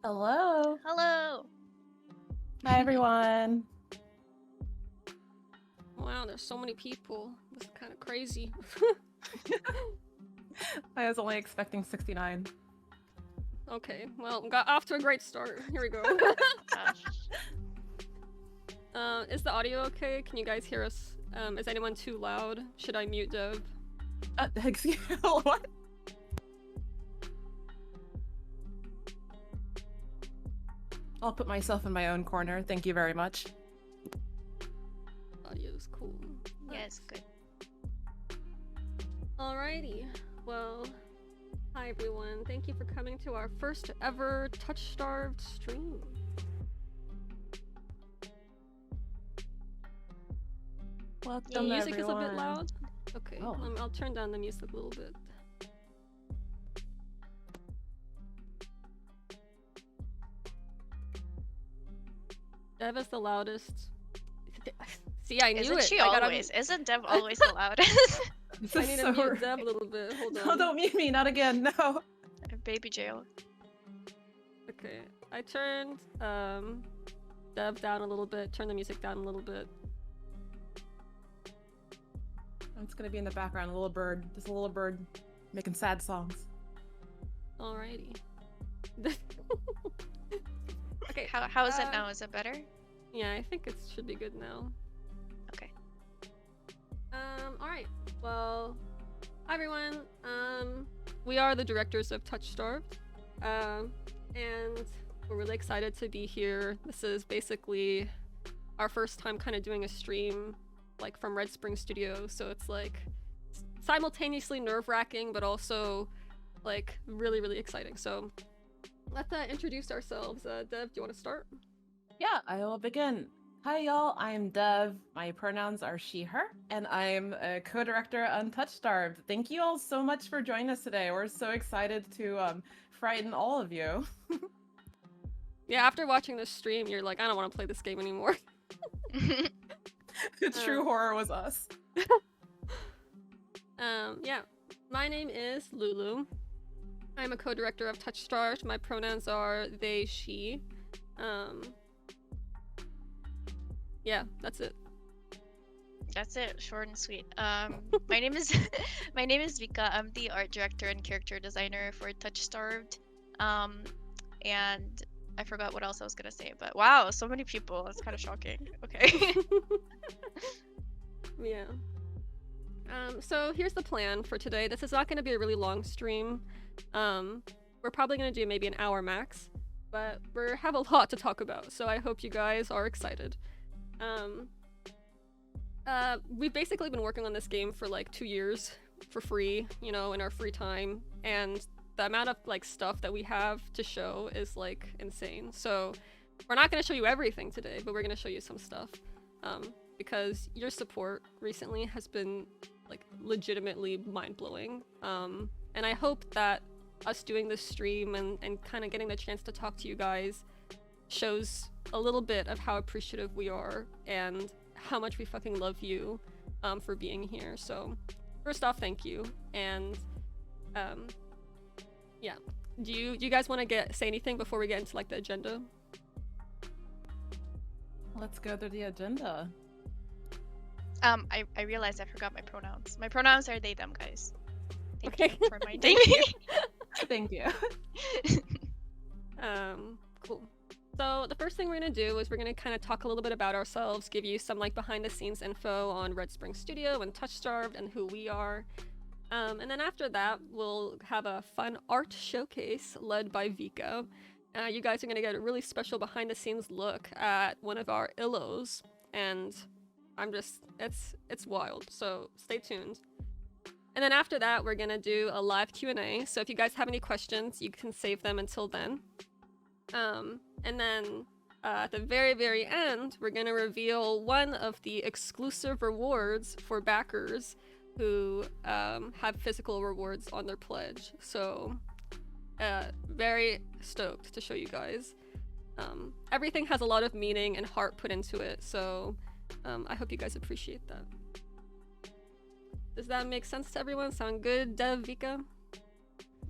Hello. Hello. Hi, everyone. Wow, there's so many people. This is kind of crazy. I was only expecting 69. Okay, well, got off to a great start. Here we go. Is the audio okay? Can you guys hear us? Is anyone too loud? Should I mute Dev? Excuse me, what? I'll put myself in my own corner. Thank you very much. Audio's cool. Yes, good. Alrighty. Well, hi everyone. Thank you for coming to our first ever TOUCHSTARVED stream. Welcome, The music everyone. is a bit loud. Okay, Oh. I'll turn down the music a little bit. Dev is the loudest. See, I knew Isn't it. she I gotta- always? Isn't Dev always the loudest? This I is need to so mute rude. Dev a little bit. Hold on. No, don't mute me. Not again. No. Baby jail. Okay, I turned Dev down a little bit. Turned the music down a little bit. It's gonna be in the background. A little bird. Just a little bird making sad songs. Alrighty. Okay. How is it now? Is it better? Yeah, I think it should be good now. Okay. Alright. Well, hi everyone. We are the directors of TOUCHSTARVED. And we're really excited to be here. This is basically our first time kind of doing a stream like from Red Spring Studio, so it's like simultaneously nerve-wracking but also like really, really exciting. So let's introduce ourselves. Dev, do you want to start? Yeah, I will begin. Hi, y'all. I'm Dev. My pronouns are she, her, and I'm a co-director on TOUCHSTARVED. Thank you all so much for joining us today. We're so excited to frighten all of you. Yeah, after watching this stream, you're like, I don't want to play this game anymore. The true horror was us. Yeah. My name is Lulu. I'm a co-director of TOUCHSTARVED. My pronouns are they, she. Yeah, that's it. That's it. Short and sweet. My name is Vika. I'm the art director and character designer for TOUCHSTARVED. And I forgot what else I was gonna say, but wow, so many people. That's kind of shocking. Okay. Yeah. So here's the plan for today. This is not going to be a really long stream. We're probably going to do maybe an hour max, but we have a lot to talk about, so I hope you guys are excited. We've basically been working on this game for like 2 years for free, you know, in our free time, and the amount of like stuff that we have to show is like insane. So we're not going to show you everything today, but we're going to show you some stuff. Because your support recently has been like legitimately mind-blowing. And I hope that us doing this stream and kind of getting the chance to talk to you guys shows a little bit of how appreciative we are and how much we fucking love you for being here. So first off, thank you. And yeah, do you guys want to say anything before we get into like the agenda? Let's go through the agenda. I realized I forgot my pronouns. My pronouns are they, them, guys. Thank Okay. you for reminding me. Thank you. Cool. So the first thing we're gonna do is we're gonna kind of talk a little bit about ourselves, give you some like behind the scenes info on Red Spring Studio and TOUCHSTARVED and who we are. And then after that, we'll have a fun art showcase led by Vika. You guys are gonna get a really special behind the scenes look at one of our illos, and it's wild, so stay tuned. And then after that, we're gonna do a live Q&A, so if you guys have any questions, you can save them until then. And then at the very, very end, we're gonna reveal one of the exclusive rewards for backers who have physical rewards on their pledge. So very stoked to show you guys. Everything has a lot of meaning and heart put into it, so I hope you guys appreciate that. Does that make sense to everyone? Sound good, Dev, Vika?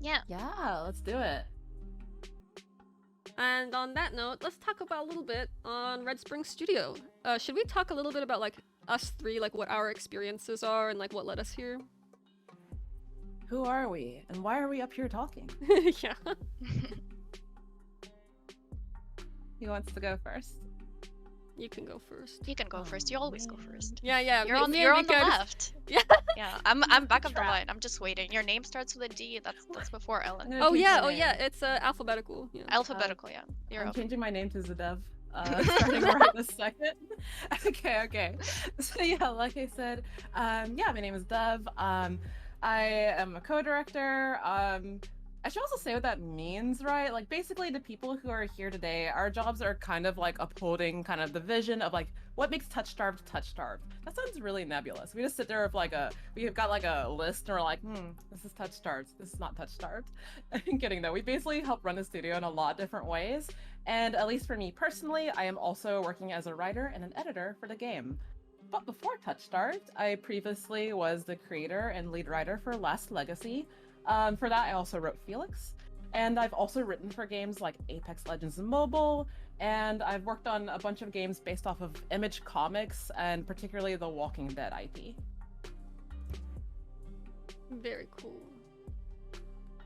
Yeah. Yeah, let's do it. And on that note, let's talk about a little bit on Red Spring Studio. Should we talk a little bit about like us three, like what our experiences are and like what led us here? Who are we, and why are we up here talking? Yeah. Who wants to go first? You can go first. You can go first. You always go first. Yeah, yeah. You're on the left. Yeah. Yeah, I'm back of the line. I'm just waiting. Your name starts with a D. That's before Ellen. Oh yeah, it's alphabetical. Yeah. Alphabetical, yeah. You're I'm up. changing my name to Zadev. Starting right this second. Okay. So yeah, like I said, yeah, my name is Dev. I am a co-director. I should also say what that means, right? Like basically the people who are here today, our jobs are kind of like upholding kind of the vision of like what makes TOUCHSTARVED TOUCHSTARVED. That sounds really nebulous. We just sit there with like we've got like a list and we're like, this is TOUCHSTARVED, this is not TOUCHSTARVED. I'm kidding though. We basically help run the studio in a lot of different ways. And at least for me personally, I am also working as a writer and an editor for the game. But before TOUCHSTARVED, I previously was the creator and lead writer for Last Legacy. For that, I also wrote Felix, and I've also written for games like Apex Legends Mobile, and I've worked on a bunch of games based off of Image Comics, and particularly the Walking Dead IP. Very cool.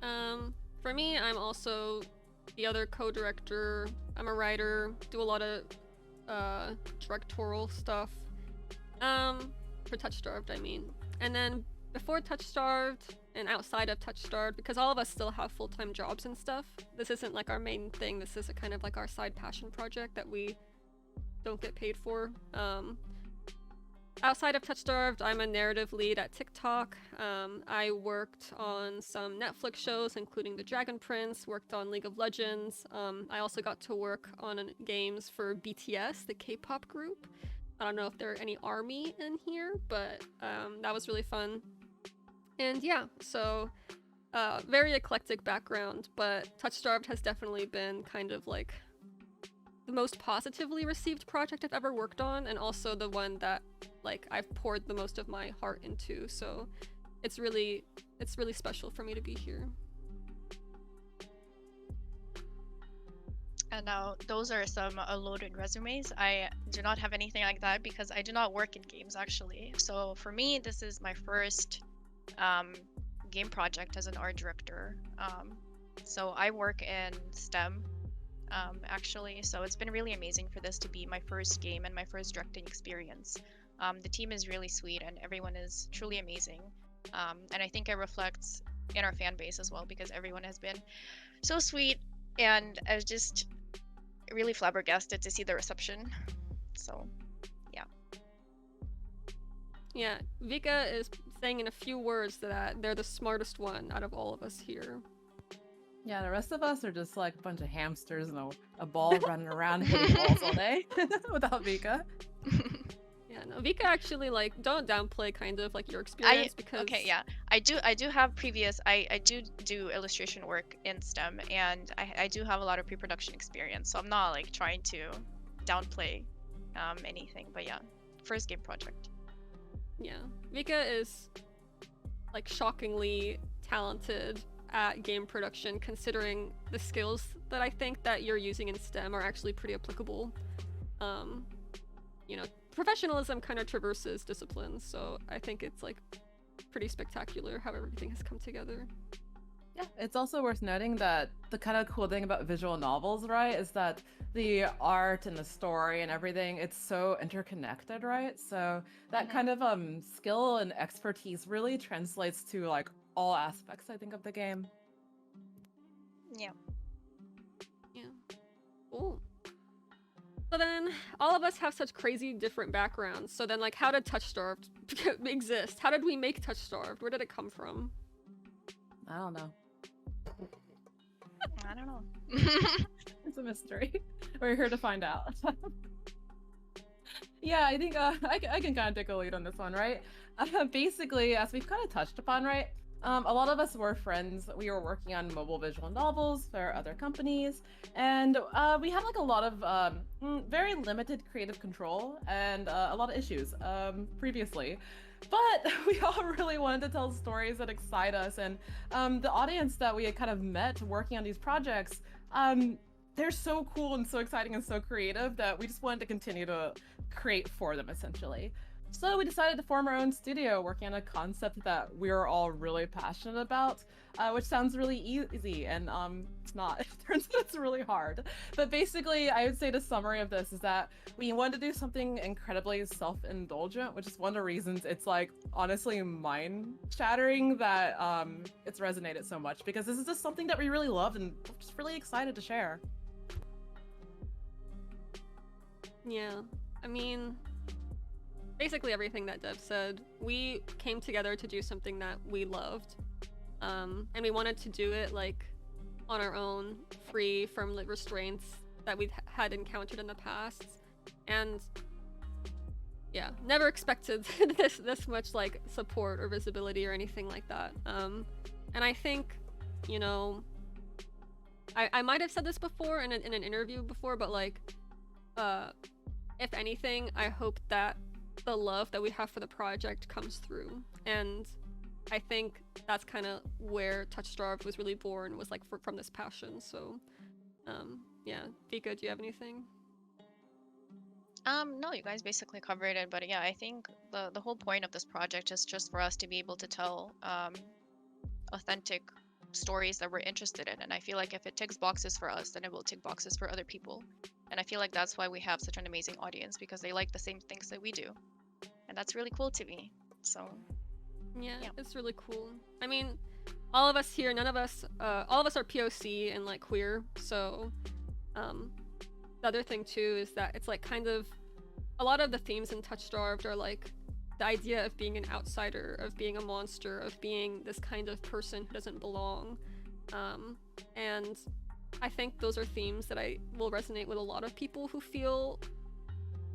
For me, I'm also the other co-director. I'm a writer, do a lot of directorial stuff. For TOUCHSTARVED, I mean. And then before TOUCHSTARVED and outside of TOUCHSTARVED, because all of us still have full-time jobs and stuff, this isn't like our main thing. This is a kind of like our side passion project that we don't get paid for. Outside of TOUCHSTARVED, I'm a narrative lead at TikTok. I worked on some Netflix shows, including The Dragon Prince, worked on League of Legends. I also got to work on games for BTS, the K-pop group. I don't know if there are any ARMY in here, but that was really fun. And yeah, so very eclectic background, but TOUCHSTARVED has definitely been kind of like the most positively received project I've ever worked on, and also the one that like I've poured the most of my heart into. So it's really special for me to be here. And now those are some loaded resumes. I do not have anything like that because I do not work in games actually. So for me, this is my first game project as an art director. So I work in STEM actually. So it's been really amazing for this to be my first game and my first directing experience. The team is really sweet and everyone is truly amazing. And I think it reflects in our fan base as well because everyone has been so sweet, and I was just really flabbergasted to see the reception. So yeah, Vika is saying in a few words that they're the smartest one out of all of us here. Yeah, the rest of us are just like a bunch of hamsters and a ball running around hitting balls all day without Vika. Yeah, no, Vika actually, like, don't downplay kind of like your experience because... Okay, yeah. I do have previous, I do illustration work in STEM, and I do have a lot of pre-production experience, so I'm not like trying to downplay anything, but yeah, first game project. Yeah, Vika is like shockingly talented at game production, considering the skills that I think that you're using in STEM are actually pretty applicable. You know, professionalism kind of traverses disciplines, so I think it's like pretty spectacular how everything has come together. Yeah, it's also worth noting that the kind of cool thing about visual novels, right, is that the art and the story and everything, it's so interconnected, right? So that kind of skill and expertise really translates to like all aspects, I think, of the game. Yeah. Yeah. Cool. So then, all of us have such crazy different backgrounds. So then, like, how did TOUCHSTARVED exist? How did we make TOUCHSTARVED? Where did it come from? I don't know. I don't know. It's a mystery. We're here to find out. Yeah, I think I can kind of take a lead on this one, right? Basically, as we've kind of touched upon, right? A lot of us were friends. We were working on mobile visual novels for other companies, and we had like a lot of very limited creative control and a lot of issues previously. But we all really wanted to tell stories that excite us, and the audience that we had kind of met working on these projects, they're so cool and so exciting and so creative that we just wanted to continue to create for them, essentially. So we decided to form our own studio, working on a concept that we are all really passionate about, which sounds really easy, and it's not. It turns out it's really hard. But basically, I would say the summary of this is that we wanted to do something incredibly self-indulgent, which is one of the reasons it's like honestly mind-shattering that it's resonated so much, because this is just something that we really loved and we're just really excited to share. Yeah, I mean, basically everything that Dev said. We came together to do something that we loved, and we wanted to do it like on our own, free from the restraints that we had encountered in the past. And yeah, never expected this much like support or visibility or anything like that. And I think, you know, I might have said this before in an interview before, but like, if anything, I hope that the love that we have for the project comes through. And I think that's kind of where TOUCHSTARVED was really born, was like from this passion. So yeah, Vika, do you have anything? No, you guys basically covered it, but yeah, I think the whole point of this project is just for us to be able to tell authentic stories that we're interested in, and I feel like if it ticks boxes for us, then it will tick boxes for other people. And I feel like that's why we have such an amazing audience, because they like the same things that we do, and that's really cool to me. So yeah, yeah. it's really cool. I mean, all of us here, all of us are POC and like queer, so the other thing too is that it's like kind of a lot of the themes in TOUCHSTARVED are like the idea of being an outsider, of being a monster, of being this kind of person who doesn't belong. And I think those are themes that will resonate with a lot of people who feel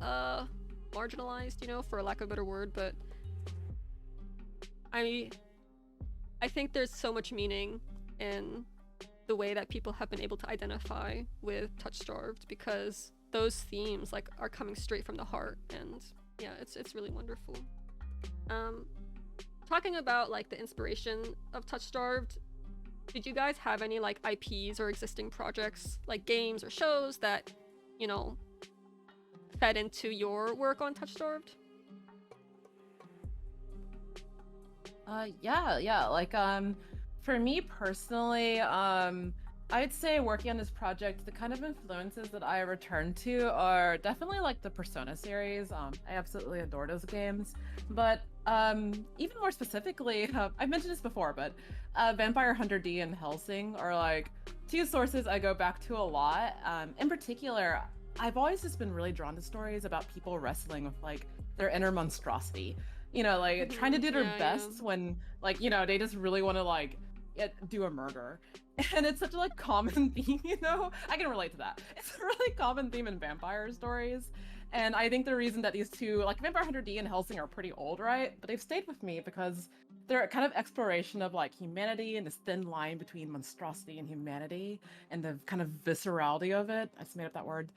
marginalized, you know, for lack of a better word. But I think there's so much meaning in the way that people have been able to identify with TOUCHSTARVED, because those themes like are coming straight from the heart, and yeah, it's really wonderful. Talking about like the inspiration of TOUCHSTARVED, did you guys have any like IPs or existing projects, like games or shows that, you know, fed into your work on TOUCHSTARVED? Yeah, like for me personally, I'd say working on this project, the kind of influences that I return to are definitely like the Persona series. I absolutely adore those games, but even more specifically, I've mentioned this before, but Vampire Hunter D and Hellsing are like two sources I go back to a lot. In particular, I've always just been really drawn to stories about people wrestling with like their inner monstrosity. You know, like trying to do their best when, like, you know, they just really want to like do a murder. And it's such a like common theme, you know? I can relate to that. It's a really common theme in vampire stories. And I think the reason that these two, like Vampire Hunter D and Hellsing, are pretty old, right? But they've stayed with me because they're a kind of exploration of like humanity and this thin line between monstrosity and humanity and the kind of viscerality of it. I just made up that word.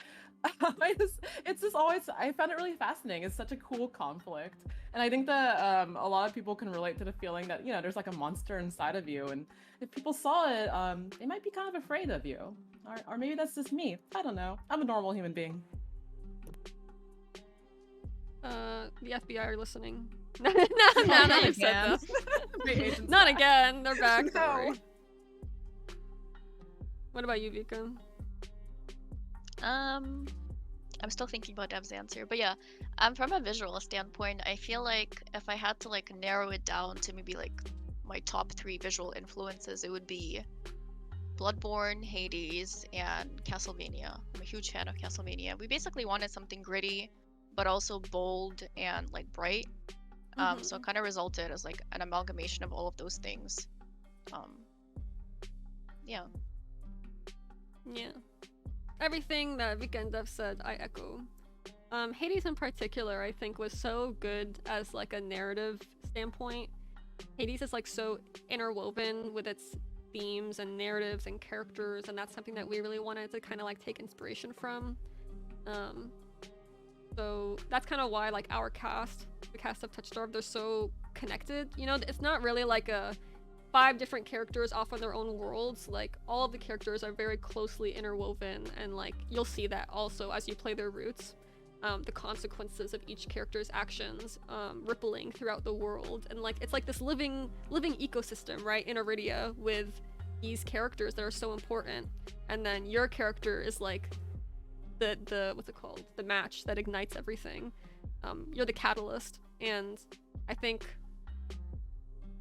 It's just always, I found it really fascinating. It's such a cool conflict. And I think that a lot of people can relate to the feeling that, you know, there's like a monster inside of you. And if people saw it, they might be kind of afraid of you. Or maybe that's just me. I don't know. I'm a normal human being. The FBI are listening. No, that I've said this. Not again. They're back. No. What about you, Vika? I'm still thinking about Dev's answer, but yeah, from a visual standpoint, I feel like if I had to like narrow it down to maybe like my top 3 visual influences, it would be Bloodborne, Hades, and Castlevania. I'm a huge fan of Castlevania. We basically wanted something gritty, but also bold and like bright. So it kind of resulted as like an amalgamation of all of those things. Yeah. Yeah. Everything that Vika and Dev said, I echo. Hades in particular, I think, was so good as like a narrative standpoint. Hades is like so interwoven with its themes and narratives and characters, and that's something that we really wanted to kind of like take inspiration from. So that's kind of why like our cast, the cast of TOUCHSTARVED, they're so connected. You know, it's not really like a 5 different characters off on their own worlds. Like, all of the characters are very closely interwoven, and like you'll see that also as you play their roots. The consequences of each character's actions rippling throughout the world, and like it's like this living ecosystem, right, in Iridia, with these characters that are so important. And then your character is like the what's it called, the match that ignites everything. You're the catalyst. And I think,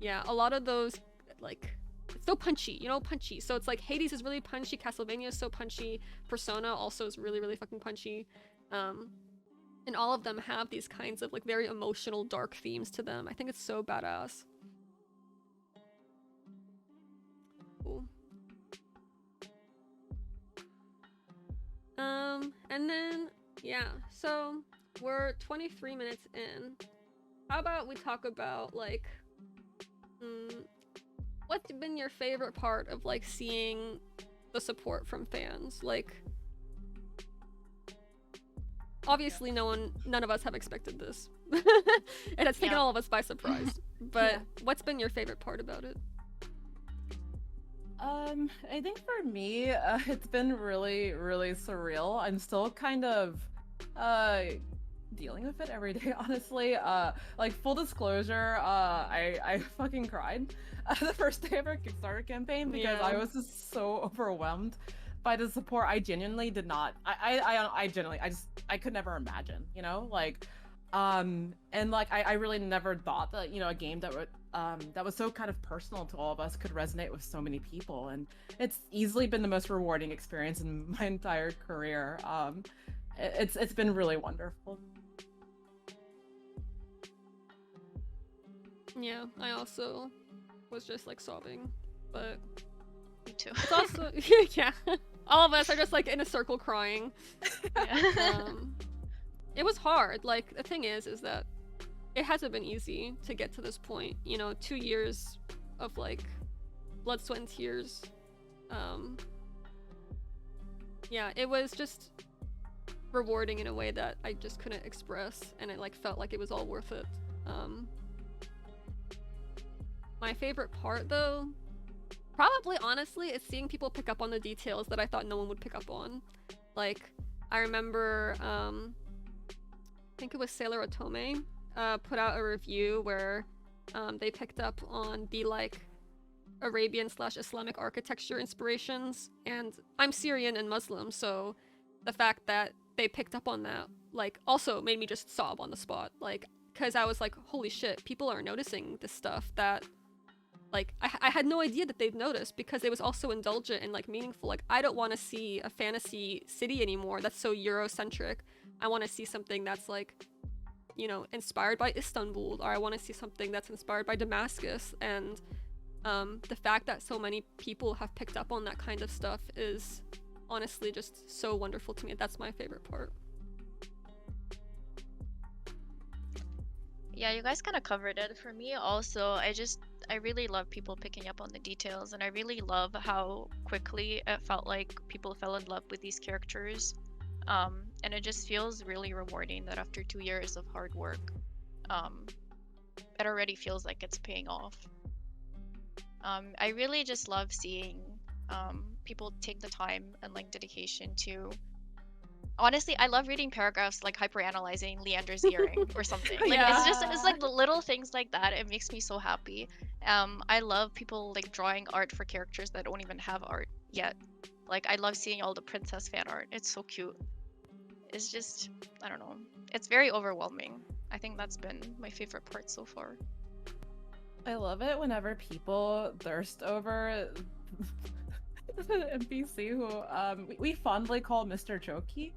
yeah, a lot of those, like, it's so punchy, you know, punchy. So it's like Hades is really punchy, Castlevania is so punchy, Persona also is really, really fucking punchy. And all of them have these kinds of like very emotional, dark themes to them. I think it's so badass. Cool. And then, yeah, so we're 23 minutes in. How about we talk about like, what's been your favorite part of like seeing the support from fans? Like, obviously none of us have expected this. It has taken all of us by surprise. But what's been your favorite part about it? I think for me, it's been really, really surreal. I'm still kind of dealing with it every day, honestly. Like, full disclosure, I fucking cried the first day of our Kickstarter campaign because I was just so overwhelmed by the support. I genuinely did not. I genuinely, I could never imagine, you know, like, and like I really never thought that, you know, a game that would that was so kind of personal to all of us could resonate with so many people, and it's easily been the most rewarding experience in my entire career. It's been really wonderful. Yeah, I also was just like sobbing, but Me too. it's also yeah, all of us are just like in a circle crying. It was hard. Like, the thing is that it hasn't been easy to get to this point. You know, 2 years of like blood, sweat, and tears. Yeah, it was just rewarding in a way that I just couldn't express, and it like felt like it was all worth it. My favorite part, though, probably honestly, is seeing people pick up on the details that I thought no one would pick up on. Like, I remember, I think it was Sailor Otome, put out a review where they picked up on the like Arabian/Islamic architecture inspirations, and I'm Syrian and Muslim, so the fact that they picked up on that like also made me just sob on the spot, like, because I was like, holy shit, people are noticing this stuff that like I had no idea that they'd noticed, because it was also indulgent and like meaningful. Like, I don't want to see a fantasy city anymore that's so Eurocentric. I want to see something that's like, you know, inspired by Istanbul, or I want to see something that's inspired by Damascus. And the fact that so many people have picked up on that kind of stuff is honestly just so wonderful to me. That's my favorite part. Yeah, you guys kind of covered it. For me also, I really love people picking up on the details, and I really love how quickly it felt like people fell in love with these characters. And it just feels really rewarding that after 2 years of hard work, it already feels like it's paying off. I really just love seeing people take the time and like dedication to. Honestly, I love reading paragraphs like hyperanalyzing Leander's earring or something. Like, it's like the little things like that. It makes me so happy. I love people like drawing art for characters that don't even have art yet. Like, I love seeing all the princess fan art. It's so cute. It's just, I don't know. It's very overwhelming. I think that's been my favorite part so far. I love it whenever people thirst over an NPC who we fondly call Mr. Choki.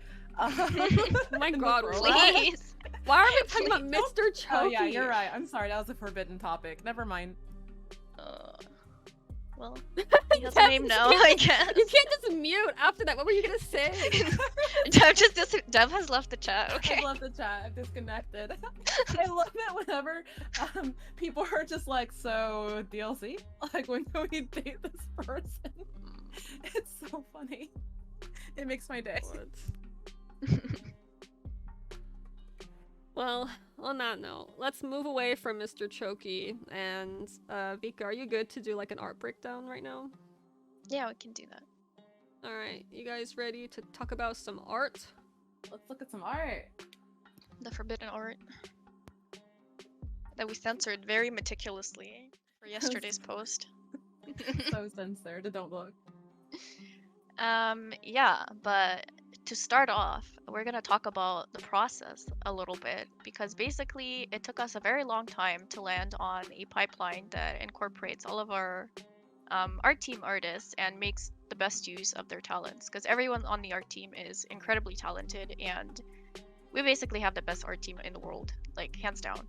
My God, Please. Why are we talking about Mr. Choki? Oh yeah, you're right. I'm sorry, that was a forbidden topic. Never mind. Well, he has a name now, I guess. You can't just mute after that. What were you gonna say? Dev has left the chat. Okay. I love the chat. I'm disconnected. I love it whenever people are just like, so DLC? Like, when can we date this person? It's so funny. It makes my day. Well, on that note, let's move away from Mr. Choki. And Vika, are you good to do like an art breakdown right now? Yeah, we can do that. All right, you guys ready to talk about some art? Let's look at some art. The forbidden art that we censored very meticulously for yesterday's post. So censored. Don't look. Yeah, but to start off, we're gonna talk about the process a little bit because basically it took us a very long time to land on a pipeline that incorporates all of our art team artists and makes the best use of their talents because everyone on the art team is incredibly talented and we basically have the best art team in the world, like hands down.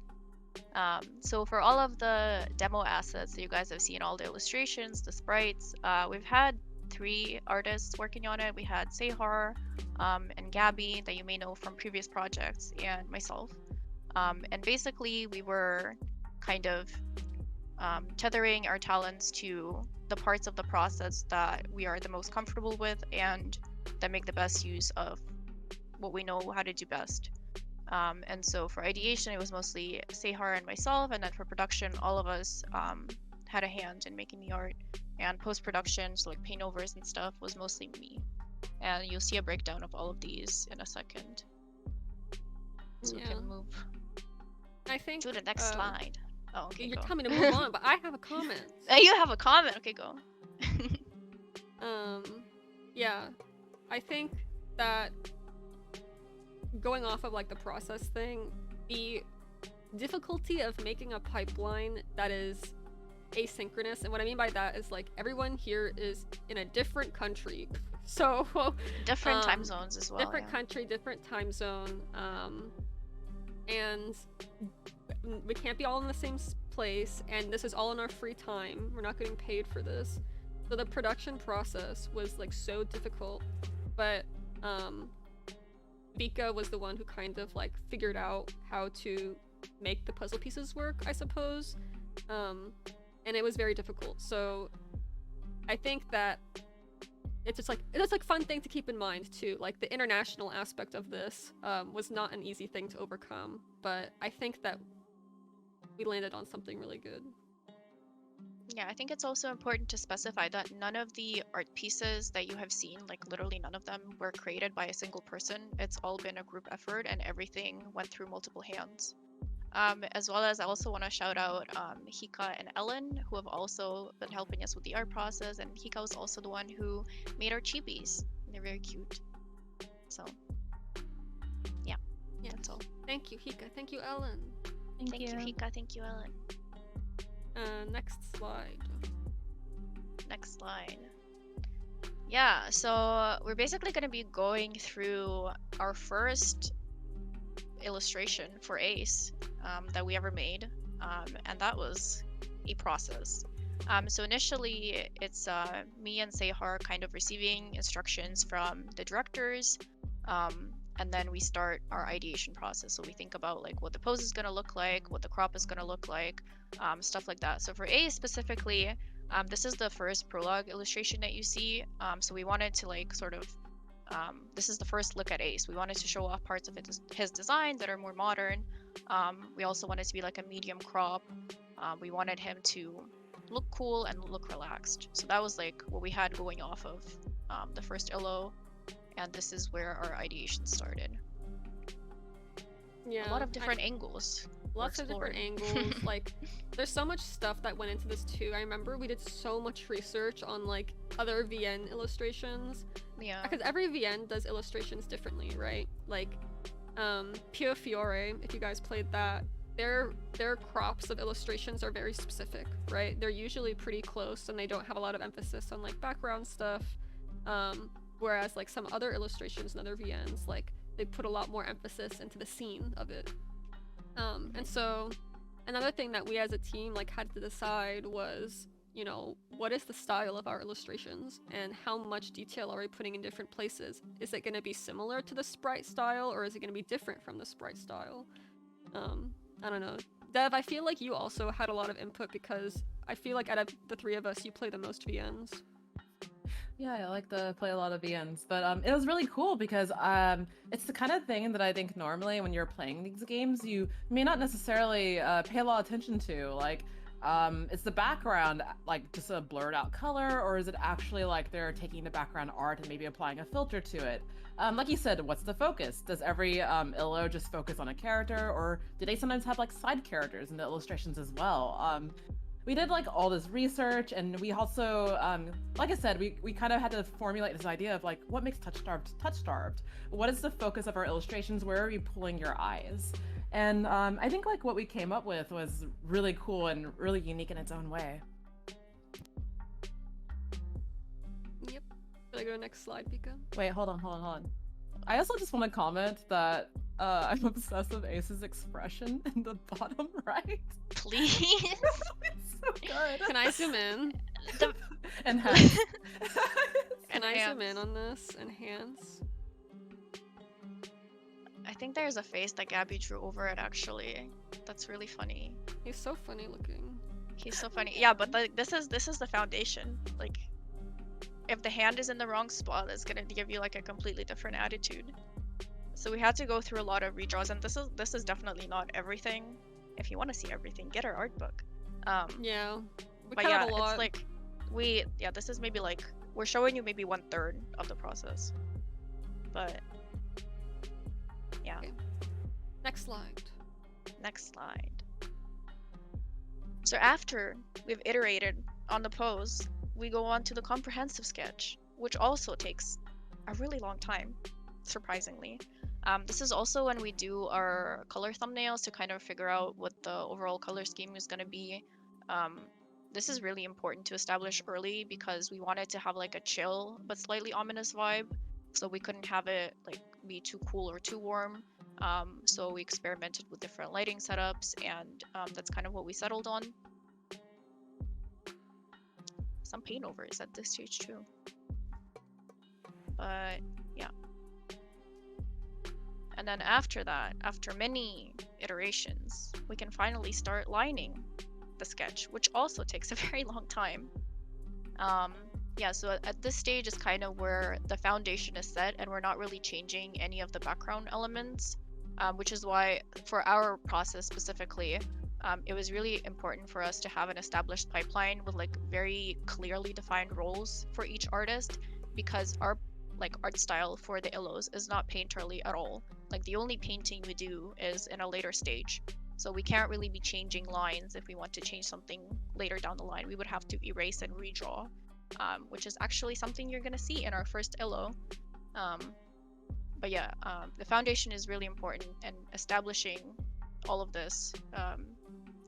So for all of the demo assets that you guys have seen, all the illustrations, the sprites, we've had 3 artists working on it. We had Sehar and Gabby that you may know from previous projects, and myself. And basically, we were kind of tethering our talents to the parts of the process that we are the most comfortable with and that make the best use of what we know how to do best. And so for ideation, it was mostly Sehar and myself, and then for production, all of us had a hand in making the art. And post-production, so like paint overs and stuff, was mostly me. And you'll see a breakdown of all of these in a second. So we can move I think to the next slide. Oh, okay, you're go. telling me to move on, but I have a comment. You have a comment? Okay, go. Yeah, I think that going off of like the process thing, the difficulty of making a pipeline that is asynchronous, and what I mean by that is like everyone here is in a different country, so different time zones as well. Different country, different time zone, and we can't be all in the same place, and this is all in our free time. We're not getting paid for this, so the production process was like so difficult. But Vika was the one who kind of like figured out how to make the puzzle pieces work, I suppose. And it was very difficult. So I think that it's like fun thing to keep in mind too. Like the international aspect of this was not an easy thing to overcome, but I think that we landed on something really good. Yeah, I think it's also important to specify that none of the art pieces that you have seen, like literally none of them, were created by a single person. It's all been a group effort and everything went through multiple hands. As well as I also want to shout out Hika and Ellen, who have also been helping us with the art process, and Hika was also the one who made our chibis. They're very cute. So, yeah, that's all. Thank you, Hika. Thank you, Ellen. Thank you, Hika. Thank you, Ellen. Next slide. Next slide. Yeah, so we're basically going to be going through our first illustration for Ace that we ever made, and that was a process. So initially, it's me and Sehar kind of receiving instructions from the directors, and then we start our ideation process. So we think about like what the pose is going to look like, what the crop is going to look like, stuff like that. So for Ace specifically, this is the first prologue illustration that you see. So we wanted to like sort of this is the first look at Ace. We wanted to show off parts of his design that are more modern. We also wanted to be like a medium crop. We wanted him to look cool and look relaxed. So that was like what we had going off of the first illo, and this is where our ideation started. Yeah, a lot of different angles. Lots of different angles. Like, there's so much stuff that went into this too. I remember we did so much research on like other VN illustrations. Yeah. Because every VN does illustrations differently, right? Like, Pure Fiore, if you guys played that, their crops of illustrations are very specific, right? They're usually pretty close and they don't have a lot of emphasis on like background stuff. Whereas like some other illustrations and other VNs, like they put a lot more emphasis into the scene of it. And so another thing that we as a team like had to decide was, you know, what is the style of our illustrations and how much detail are we putting in different places? Is it going to be similar to the sprite style or is it going to be different from the sprite style? I don't know. Dev, I feel like you also had a lot of input because I feel like out of the three of us, you play the most VNs. Yeah, I like to play a lot of VNs, but it was really cool because it's the kind of thing that I think normally when you're playing these games you may not necessarily pay a lot of attention to. Like, is the background like just a blurred out color, or is it actually like they're taking the background art and maybe applying a filter to it? Like you said, what's the focus? Does every illo just focus on a character, or do they sometimes have like side characters in the illustrations as well? We did like all this research, and we also like I said, we kind of had to formulate this idea of like what makes touch starved. What is the focus of our illustrations? Where are we pulling your eyes? And I think like what we came up with was really cool and really unique in its own way. Yep. Should I go to next slide, Pika? Wait, hold on. I also just want to comment that I'm obsessed with Ace's expression in the bottom right. Please. It's so good. Can I zoom in? Enhance. Can I zoom Enhance. in on this? Enhance. I think there's a face that Gabby drew over it actually. That's really funny. He's so funny looking. He's so funny. Yeah, but like this is the foundation. Like if the hand is in the wrong spot, it's gonna give you like a completely different attitude. So we had to go through a lot of redraws, and this is definitely not everything. If you want to see everything, get our art book. Yeah. We But cut yeah, out a lot. it's like this is maybe like we're showing you maybe 1/3 of the process. But yeah. Okay. Next slide. Next slide. So after we've iterated on the pose, we go on to the comprehensive sketch, which also takes a really long time, surprisingly. This is also when we do our color thumbnails to kind of figure out what the overall color scheme is going to be. This is really important to establish early because we wanted to have like a chill but slightly ominous vibe, so we couldn't have it like be too cool or too warm. So we experimented with different lighting setups, and that's kind of what we settled on. Some paint overs at this stage too. But yeah. And then after that, after many iterations, we can finally start lining the sketch, which also takes a very long time. Yeah, so at this stage is kind of where the foundation is set, and we're not really changing any of the background elements, which is why for our process specifically, it was really important for us to have an established pipeline with like very clearly defined roles for each artist, because our like art style for the illos is not painterly at all. Like the only painting we do is in a later stage. So we can't really be changing lines if we want to change something later down the line. We would have to erase and redraw, which is actually something you're gonna see in our first illo. But yeah, the foundation is really important, and establishing all of this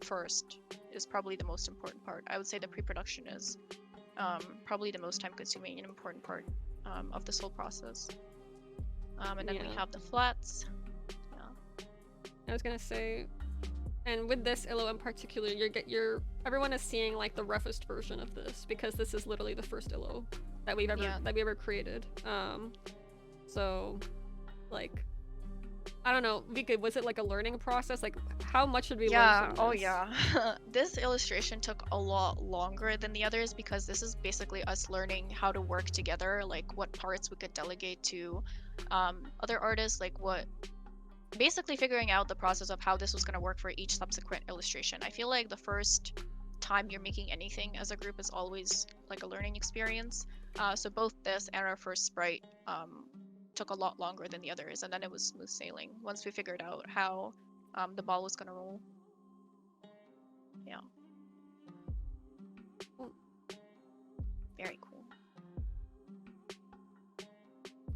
first is probably the most important part. I would say the pre-production is probably the most time-consuming and important part of this whole process. And then we have the flats. Yeah. I was gonna say, and with this illo in particular, everyone is seeing like the roughest version of this, because this is literally the first illo that we ever created. So like, I don't know, Vika, was it like a learning process? Like, how much should we learn from this? Oh yeah. This illustration took a lot longer than the others because this is basically us learning how to work together, like what parts we could delegate to other artists, like basically figuring out the process of how this was going to work for each subsequent illustration. I feel like the first time you're making anything as a group is always like a learning experience. So both this and our first sprite took a lot longer than the others, and then it was smooth sailing once we figured out how the ball was going to roll. Yeah. Very cool.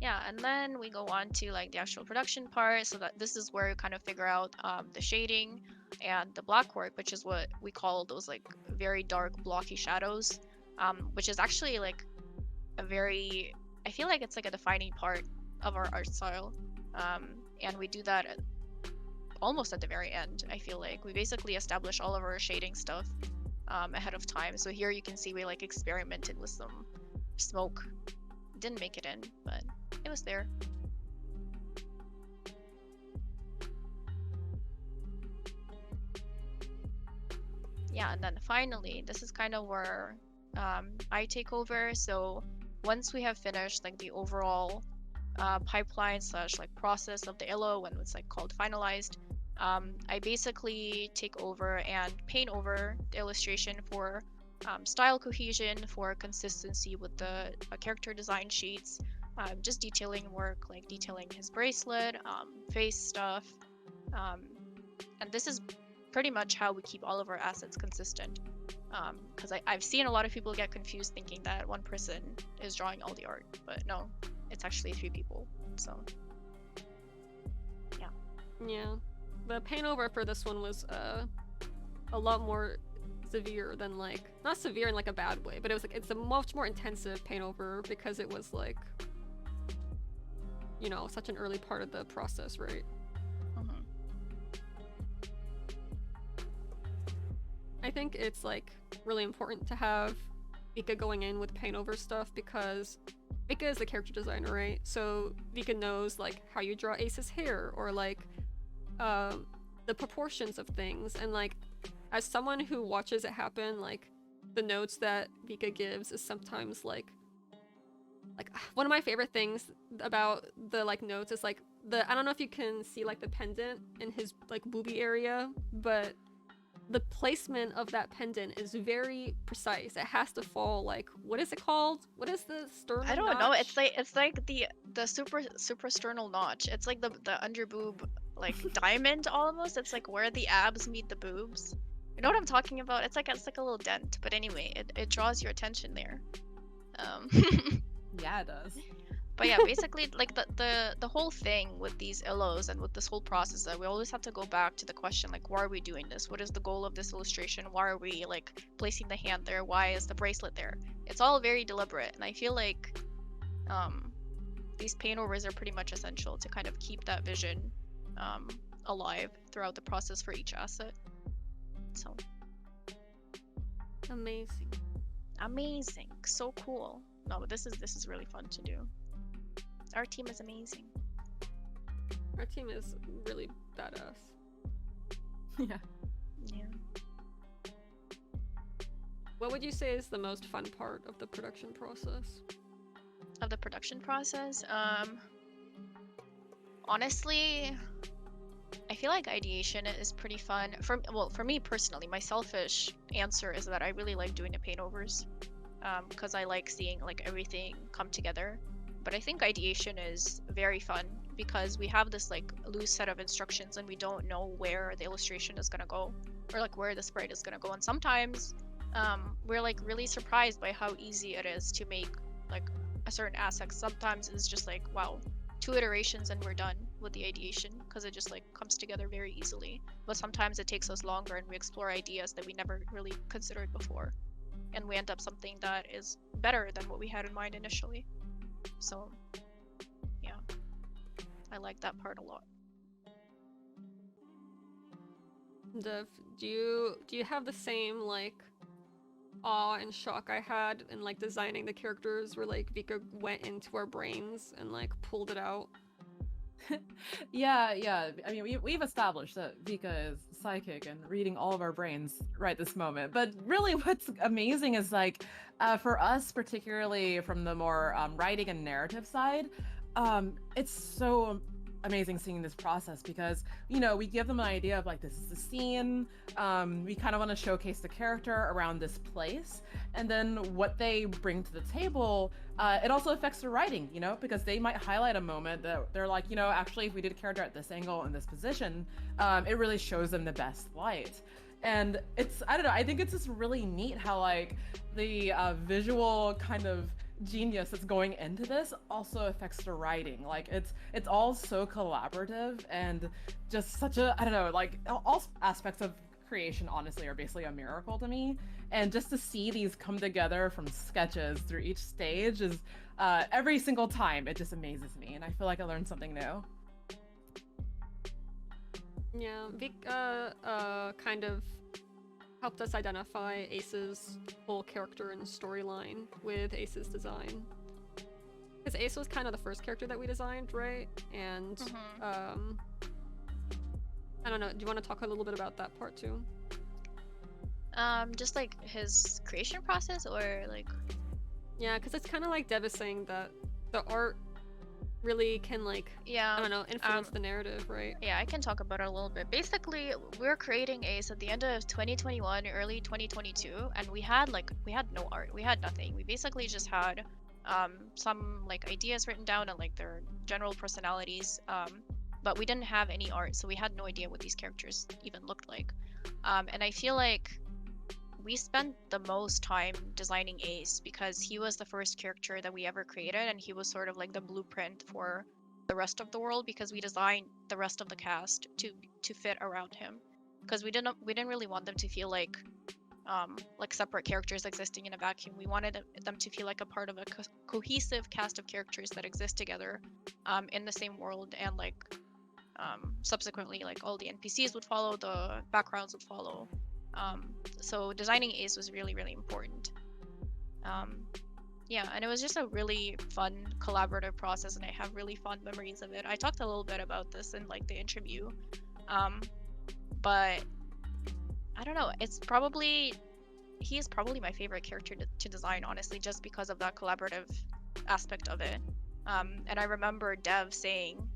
Yeah, and then we go on to like the actual production part, so that this is where we kind of figure out the shading and the black work, which is what we call those like very dark blocky shadows, which is actually like I feel like it's like a defining part of our art style, and we do that almost at the very end. I feel like we basically establish all of our shading stuff ahead of time. So here you can see we like experimented with some smoke. Didn't make it in, but it was there. Yeah, and then finally, this is kind of where I take over. So once we have finished like the overall pipeline slash like process of the illo when it's like called finalized, I basically take over and paint over the illustration for style cohesion, for consistency with the character design sheets, just detailing work, like detailing his bracelet, face stuff, and this is pretty much how we keep all of our assets consistent. Because I've seen a lot of people get confused thinking that one person is drawing all the art, but no, it's actually 3 people. So Yeah. The paint over for this one was a lot more severe than like, not severe in like a bad way, but it was like it's a much more intensive paint over because it was like, you know, such an early part of the process, right? mhm. I think it's like really important to have Vika going in with paint over stuff because Vika is the character designer, right? So Vika knows like how you draw Ace's hair or like the proportions of things, and like as someone who watches it happen, like the notes that Vika gives is sometimes like one of my favorite things about the like notes is like I don't know if you can see like the pendant in his like boobie area, but the placement of that pendant is very precise. It has to fall like, what is it called? What is the sternal I don't know. notch? It's like the super sternal notch. It's like the under boob like diamond almost. It's like where the abs meet the boobs. You know what I'm talking about? It's like a little dent. But anyway, it draws your attention there. Yeah, it does. But yeah, basically like the whole thing with these illos and with this whole process, that we always have to go back to the question like, why are we doing this? What is the goal of this illustration? Why are we like placing the hand there? Why is the bracelet there? It's all very deliberate, and I feel like these paint overs are pretty much essential to kind of keep that vision alive throughout the process for each asset. So Amazing. amazing, so cool. No, but this is really fun to do. Our team is amazing. Our team is really badass. Yeah. Yeah. What would you say is the most fun part of the production process? Of the production process, honestly, I feel like ideation is pretty fun. For me personally, my selfish answer is that I really like doing the paint overs, because I like seeing like everything come together. But I think ideation is very fun because we have this like loose set of instructions and we don't know where the illustration is gonna go, or like where the sprite is gonna go. And sometimes we're like really surprised by how easy it is to make like a certain asset. Sometimes it's just like, wow, 2 iterations and we're done with the ideation because it just like comes together very easily. But sometimes it takes us longer and we explore ideas that we never really considered before, and we end up something that is better than what we had in mind initially. So yeah, I like that part a lot. Dev, do you have the same like awe and shock I had in like designing the characters, where like Vika went into our brains and like pulled it out? Yeah. I mean, we've established that Vika is psychic and reading all of our brains right this moment. But really, what's amazing is like, for us, particularly from the more writing and narrative side, it's so amazing seeing this process because, you know, we give them an idea of like, this is the scene. We kind of want to showcase the character around this place, and then what they bring to the table. It also affects the writing, you know, because they might highlight a moment that they're like, you know, actually, if we did a character at this angle in this position, it really shows them the best light. And it's, I don't know, I think it's just really neat how like the visual kind of genius that's going into this also affects the writing. Like it's all so collaborative and just such a, I don't know, like all aspects of creation honestly are basically a miracle to me, and just to see these come together from sketches through each stage is every single time it just amazes me, and I feel like I learned something new. Yeah, Vic kind of helped us identify Ace's whole character and storyline with Ace's design. Because Ace was kind of the first character that we designed, right? And I don't know, do you want to talk a little bit about that part Just like his creation process, or like Yeah, because it's kind of like Dev is saying that the art really can like, Yeah. I don't know, influence the narrative, right? Yeah, I can talk about it a little bit. Basically, we're creating Ace at the end of 2021, early 2022, and we had no art. We had nothing. We basically just had some like ideas written down and like their general personalities. But we didn't have any art, so we had no idea what these characters even looked like. And I feel like we spent the most time designing Ace because he was the first character that we ever created, and he was sort of like the blueprint for the rest of the world because we designed the rest of the cast to fit around him because we didn't really want them to feel like separate characters existing in a vacuum. We wanted them to feel like a part of a cohesive cast of characters that exist together in the same world, and like subsequently like all the NPCs would follow, the backgrounds would follow. So designing Ace was really, really important. Yeah, and it was just a really fun collaborative process, and I have really fond memories of it. I talked a little bit about this in like the interview, but I don't know. He is probably my favorite character to design, honestly, just because of that collaborative aspect of it. And I remember Dev saying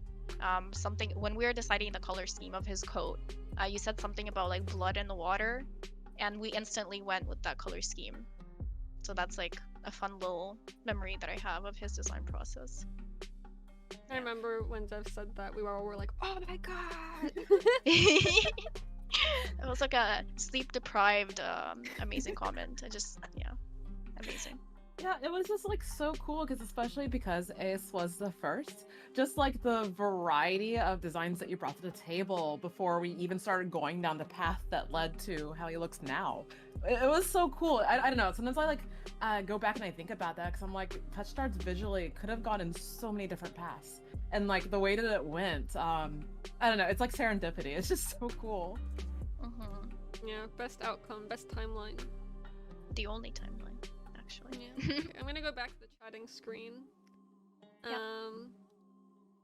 something when we were deciding the color scheme of his coat. You said something about like blood in the water, and we instantly went with that color scheme. So that's like a fun little memory that I have of his design process. I remember when Dev said that, we were like, oh my god! It was like a sleep-deprived, amazing comment. Amazing. Yeah, it was just like so cool because especially because Ace was the first, just like the variety of designs that you brought to the table before we even started going down the path that led to how he looks now. It was so cool. I don't know. Sometimes I like go back and I think about that because I'm like, TOUCHSTARVED visually could have gone in so many different paths, and like the way that it went, I don't know. It's like serendipity. It's just so cool. Yeah, best outcome, best timeline. The only timeline, actually. Yeah. Okay, I'm gonna go back to the chatting screen. Yeah.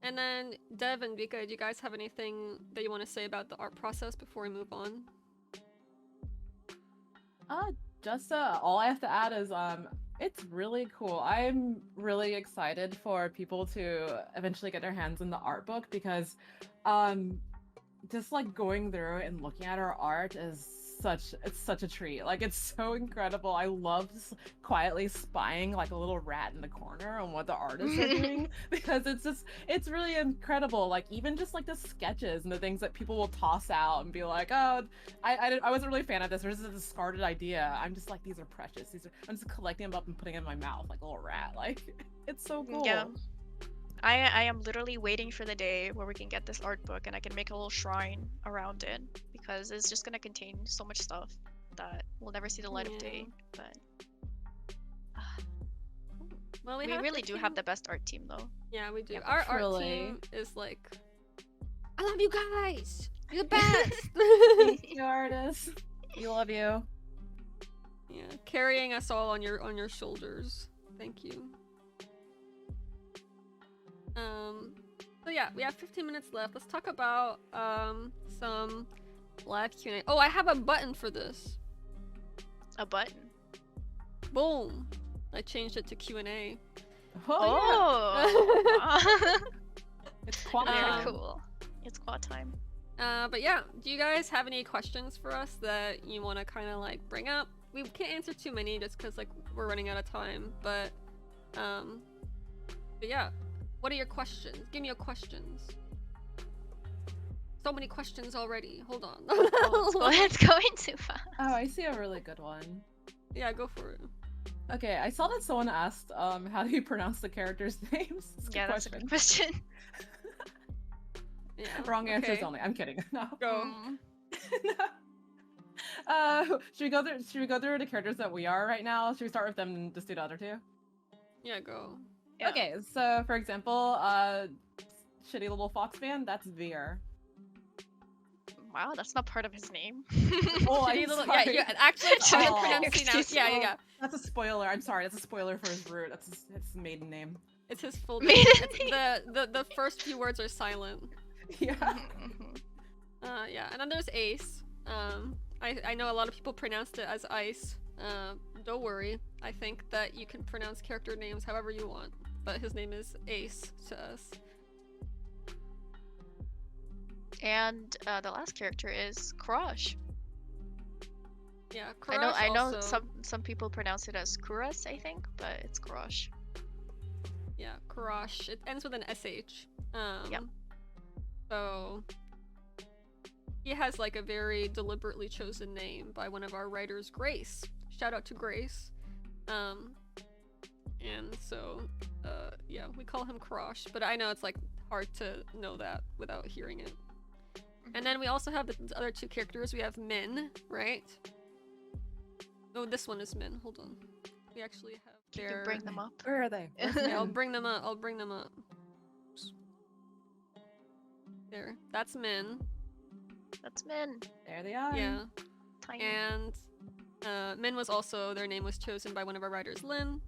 And then Dev and Vika, do you guys have anything that you want to say about the art process before we move on? Just all I have to add is it's really cool. I'm really excited for people to eventually get their hands in the art book because just like going through and looking at our art is such a treat. Like, it's so incredible. I love just quietly spying like a little rat in the corner on what the artists are doing because it's really incredible. Like, even just like the sketches and the things that people will toss out and be like, oh, I wasn't really a fan of this, or this is a discarded idea. I'm just like, these are precious. I'm just collecting them up and putting them in my mouth like a little rat. Like, it's so cool. Yeah. I am literally waiting for the day where we can get this art book and I can make a little shrine around it because it's just gonna contain so much stuff that will never see the light of day. But well, we really do have the best art team, though. Yeah, we do. Yeah, our art truly. team is like, I love you guys. You're the best. Thank you, artists. We love you. Yeah, carrying us all on your shoulders. Thank you. So yeah, we have 15 minutes left. Let's talk about some live Q&A. Oh, I have a button for this. A button. Boom! I changed it to Q&A. Oh! It's quite Very cool. It's quad time. But yeah, do you guys have any questions for us that you want to kind of like bring up? We can't answer too many just because like we're running out of time. But yeah, what are your questions? Give me your questions. So many questions already. Hold on. It's going too fast. Oh, I see a really good one. Yeah, go for it. Okay, I saw that someone asked, how do you pronounce the characters' names? It's a good That's a good question. Yeah. Wrong answers okay. only. I'm kidding. No. Go. No. Should we go through the characters that we are right now? Should we start with them and just do the other two? Yeah, go. Yeah. Okay, so for example, shitty little fox man, that's Veer. Wow, that's not part of his name. Oh, Shitty I'm little- sorry. yeah, actually, try and Oh, pronounce it now. excuse Yeah, me. yeah, yeah. That's a spoiler. I'm sorry. That's a spoiler for his root. That's his maiden name. It's his full Maiden name. It's the first few words are silent. Yeah. Yeah, and then there's Ace. I know a lot of people pronounced it as Ice. don't worry. I think that you can pronounce character names however you want. But his name is Ace to us. And the last character is Kurash. Yeah, I Kurash know also... some people pronounce it as Kuras, I think, but it's Kurash. Yeah, Kurash. It ends with an SH. Yep. So he has like a very deliberately chosen name by one of our writers, Grace. Shout out to Grace. And so yeah, we call him Kurash, but I know it's like hard to know that without hearing it. And then we also have the other two characters. We have Min, right? Oh, this one is Min. Hold on. We actually have Can you their... bring them up? Where are they? Yeah, I'll bring them up. I'll bring them up. There. That's Min. That's Min. There they are. Yeah. Tiny. And Min was also... Their name was chosen by one of our writers, Lynn.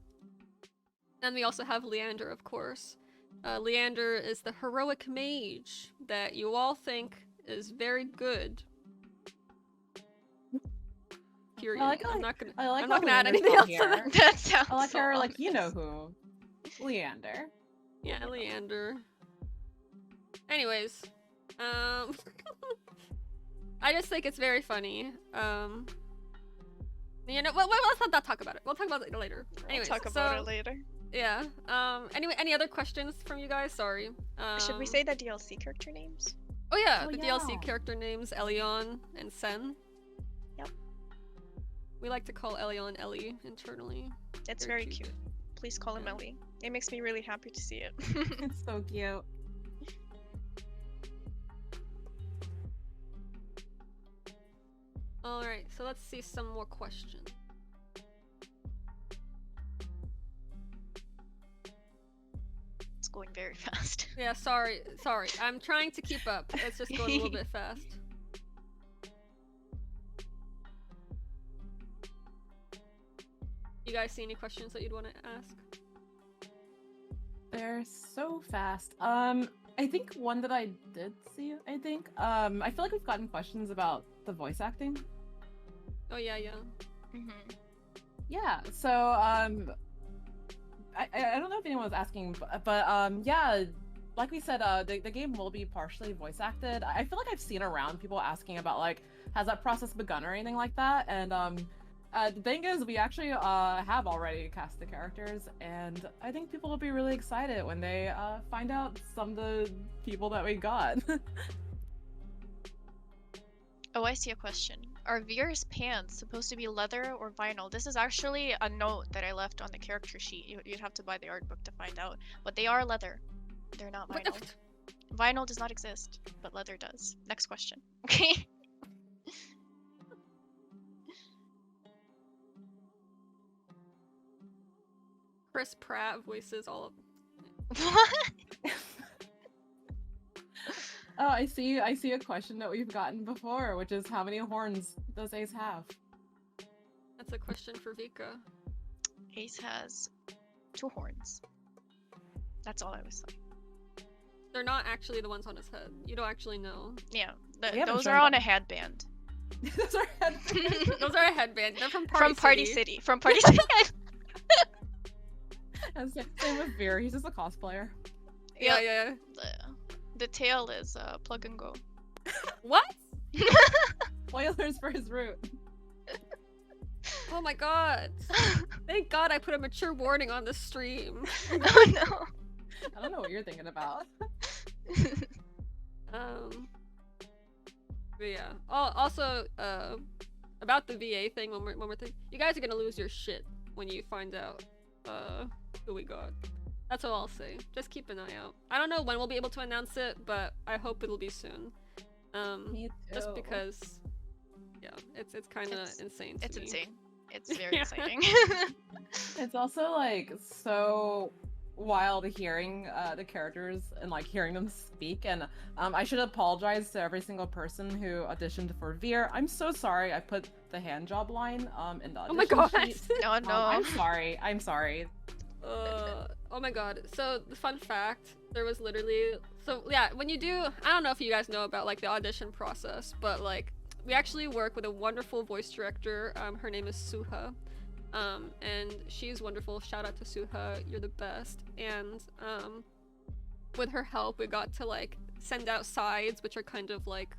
Then we also have Leander, of course. Leander is the heroic mage that you all think is very good. Period. I'm not gonna add anything else to that. That sounds I like so her, like, honest. you know who. Leander. Yeah, Leander. Anyways, I just think it's very funny. You know, well, let's not talk about it. We'll talk about it later. Anyways, We'll talk about it later. Yeah. Anyway, any other questions from you guys? Sorry. Should we say the DLC character names? Oh yeah, Oh, the yeah. DLC character names, Elion and Sen. Yep. We like to call Elion Ellie internally. It's Very very cute. cute. Please call him Yeah. Ellie. It makes me really happy to see it. It's so cute. Alright, so let's see some more questions. It's going very fast. Yeah, sorry. I'm trying to keep up. It's just going a little bit fast. You guys see any questions that you'd want to ask? They're so fast. I think one that I did see, I feel like we've gotten questions about the voice acting. Oh yeah. Mm-hmm. Yeah, so, I don't know if anyone was asking, but yeah, like we said, the game will be partially voice acted. I feel like I've seen around people asking about, like, has that process begun or anything like that, and, the thing is, we actually, have already cast the characters, and I think people will be really excited when they, find out some of the people that we got. Oh, I see a question. Are Veer's pants supposed to be leather or vinyl? This is actually a note that I left on the character sheet. You'd have to buy the art book to find out. But they are leather. They're not What vinyl. Vinyl does not exist, but leather does. Next question. Okay. Chris Pratt voices all of... What? Oh, I see a question that we've gotten before, which is how many horns does Ace have? That's a question for Vika. Ace has 2 horns. That's all I was saying. They're not actually the ones on his head. You don't actually know. Yeah, We haven't those shown are on them. a headband. Those are headbands. Those are a headband. They're from From Party City. From Party City. And same with Veer, he's just a cosplayer. Yeah. The tail is plug and go. What? Spoilers for his route. Oh my god. Thank god I put a mature warning on the stream. Oh no. I don't know what you're thinking about. But yeah. Also, about the VA thing, one more thing. You guys are gonna lose your shit when you find out who we got. That's all I'll say. Just keep an eye out. I don't know when we'll be able to announce it, but I hope it'll be soon. Me too. Just because, yeah, it's kind of insane. It's me. insane. It's very exciting. It's also like so wild hearing the characters and like hearing them speak, and I should apologize to every single person who auditioned for Veer. I'm so sorry I put the hand job line in the audition Oh my god. sheet. No, no. I'm sorry. Oh my god. So, the fun fact, there was literally... So, yeah, when you do... I don't know if you guys know about, like, the audition process, but, like, we actually work with a wonderful voice director. Her name is Suha. And she's wonderful. Shout out to Suha, you're the best. And with her help, we got to like send out sides, which are kind of like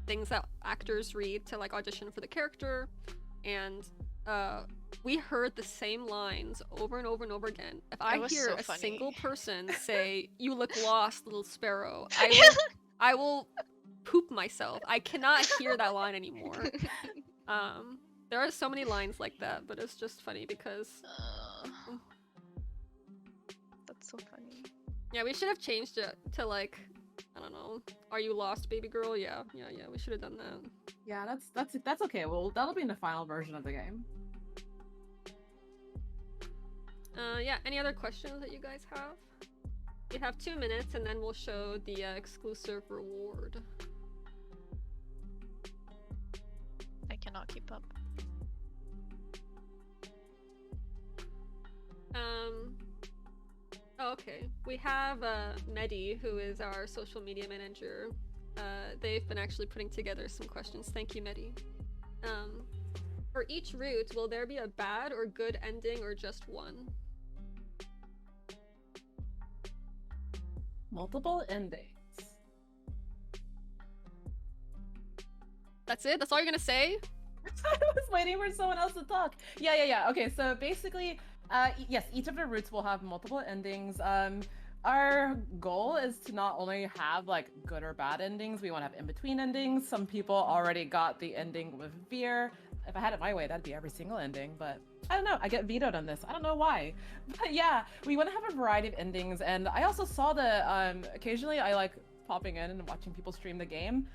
things that actors read to like audition for the character. And we heard the same lines over and over and over again. If I hear so a funny. single person say, "You look lost, little sparrow," I will poop myself. I cannot hear that line anymore. There are so many lines like that, but it's just funny because That's so funny. yeah, we should have changed it to like, I don't know, "Are you lost, baby girl?" Yeah, we should have done that. Yeah, that's okay. Well, that'll be in the final version of the game. Yeah, any other questions that you guys have? We have 2 minutes and then we'll show the exclusive reward. I cannot keep up. Oh, okay. We have Medi, who is our social media manager. They've been actually putting together some questions. Thank you, Medi. For each route, will there be a bad or good ending or just one? Multiple endings. That's it? That's all you're gonna say? I was waiting for someone else to talk. Yeah. Okay, so basically, yes, each of the routes will have multiple endings. Our goal is to not only have like good or bad endings, we want to have in-between endings. Some people already got the ending with Veer. If I had it my way, that'd be every single ending, but I don't know, I get vetoed on this. I don't know why. But yeah, we want to have a variety of endings, and I also saw that occasionally I like popping in and watching people stream the game.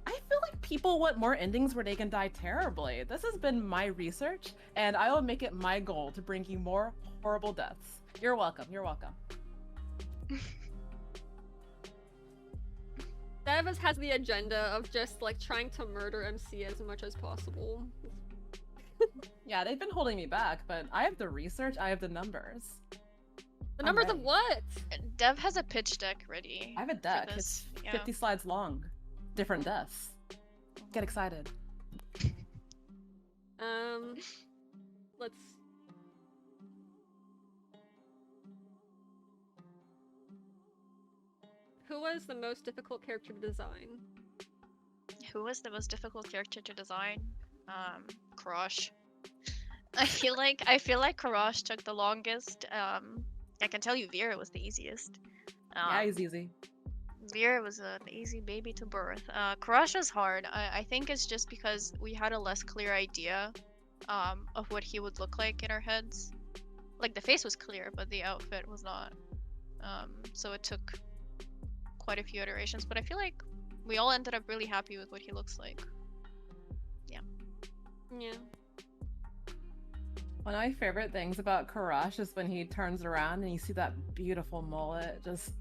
I feel like people want more endings where they can die terribly. This has been my research, and I will make it my goal to bring you more horrible deaths. You're welcome, you're welcome. Dev has the agenda of just like trying to murder MC as much as possible. Yeah, they've been holding me back, but I have the research, I have the numbers. The numbers of ready. what? Dev has a pitch deck ready. I have a for deck, this. it's Yeah. 50 slides long. Different deaths. Get excited. Let's... Who was the most difficult character to design? Who was the most difficult character to design? Karash. I feel like Karash took the longest. I can tell you Vera was the easiest. Yeah, he's easy. Vera was an easy baby to birth. Karash was hard. I think it's just because we had a less clear idea of what he would look like in our heads. Like the face was clear, but the outfit was not. So it took quite a few iterations, but I feel like we all ended up really happy with what he looks like. Yeah. One of my favorite things about Karash is when he turns around and you see that beautiful mullet. Just